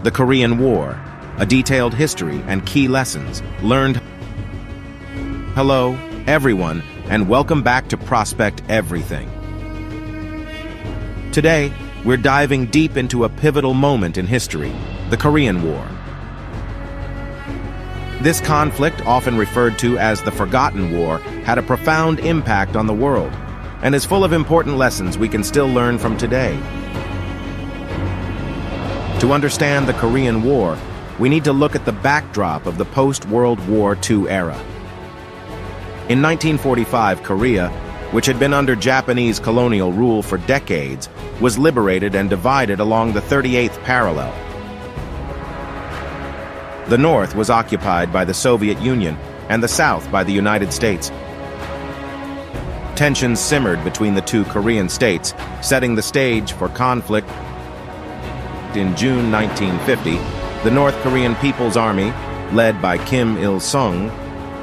The Korean War, a detailed history and key lessons learned. Hello, everyone, and welcome back to Prospect Everything. Today, we're diving deep into a pivotal moment in history, the Korean War. This conflict, often referred to as the Forgotten War, had a profound impact on the world, and is full of important lessons we can still learn from today. To understand the Korean War, we need to look at the backdrop of the post-World War II era. In 1945, Korea, which had been under Japanese colonial rule for decades, was liberated and divided along the 38th parallel. The North was occupied by the Soviet Union and the South by the United States. Tensions simmered between the two Korean states, setting the stage for conflict. In June 1950, the North Korean People's Army, led by Kim Il-sung,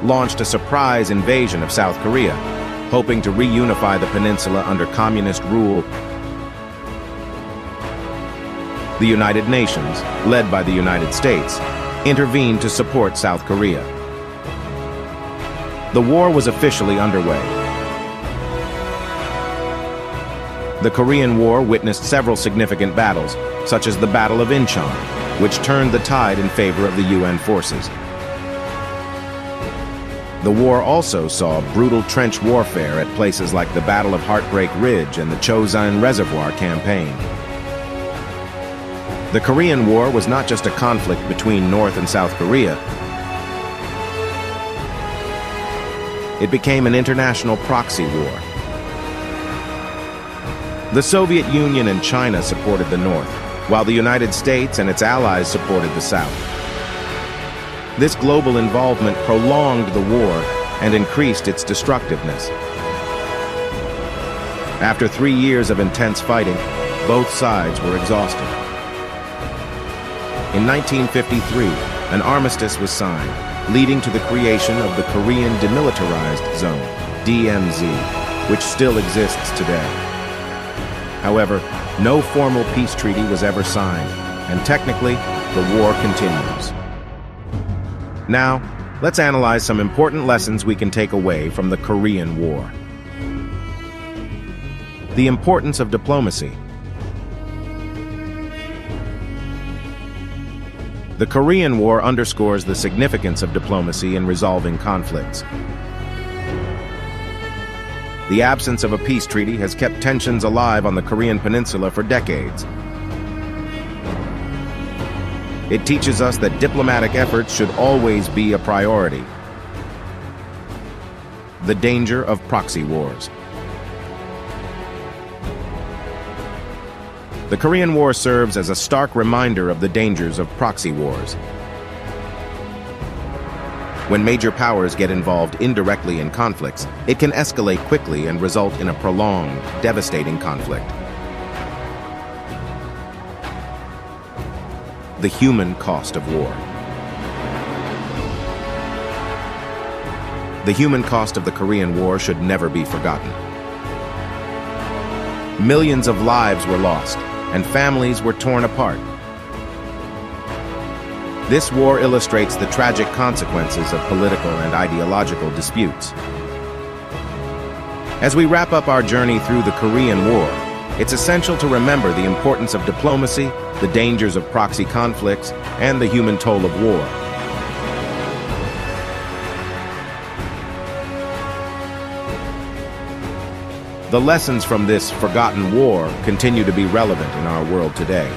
launched a surprise invasion of South Korea, hoping to reunify the peninsula under communist rule. The United Nations, led by the United States, intervened to support South Korea. The war was officially underway. The Korean War witnessed several significant battles, such as the Battle of Inchon, which turned the tide in favor of the UN forces. The war also saw brutal trench warfare at places like the Battle of Heartbreak Ridge and the Chosin Reservoir campaign. The Korean War was not just a conflict between North and South Korea. It became an international proxy war. The Soviet Union and China supported the North, while the United States and its allies supported the South. This global involvement prolonged the war and increased its destructiveness. After 3 years of intense fighting, both sides were exhausted. In 1953, an armistice was signed, leading to the creation of the Korean Demilitarized Zone, DMZ, which still exists today. However, no formal peace treaty was ever signed, and technically, the war continues. Now, let's analyze some important lessons we can take away from the Korean War. The importance of diplomacy. The Korean War underscores the significance of diplomacy in resolving conflicts. The absence of a peace treaty has kept tensions alive on the Korean Peninsula for decades. It teaches us that diplomatic efforts should always be a priority. The danger of proxy wars. The Korean War serves as a stark reminder of the dangers of proxy wars. When major powers get involved indirectly in conflicts, it can escalate quickly and result in a prolonged, devastating conflict. The human cost of war. The human cost of the Korean War should never be forgotten. Millions of lives were lost, and families were torn apart. This war illustrates the tragic consequences of political and ideological disputes. As we wrap up our journey through the Korean War, it's essential to remember the importance of diplomacy, the dangers of proxy conflicts, and the human toll of war. The lessons from this forgotten war continue to be relevant in our world today.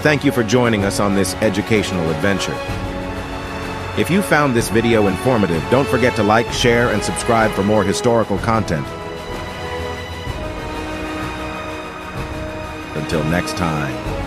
Thank you for joining us on this educational adventure. If you found this video informative, don't forget to like, share, and subscribe for more historical content. Until next time.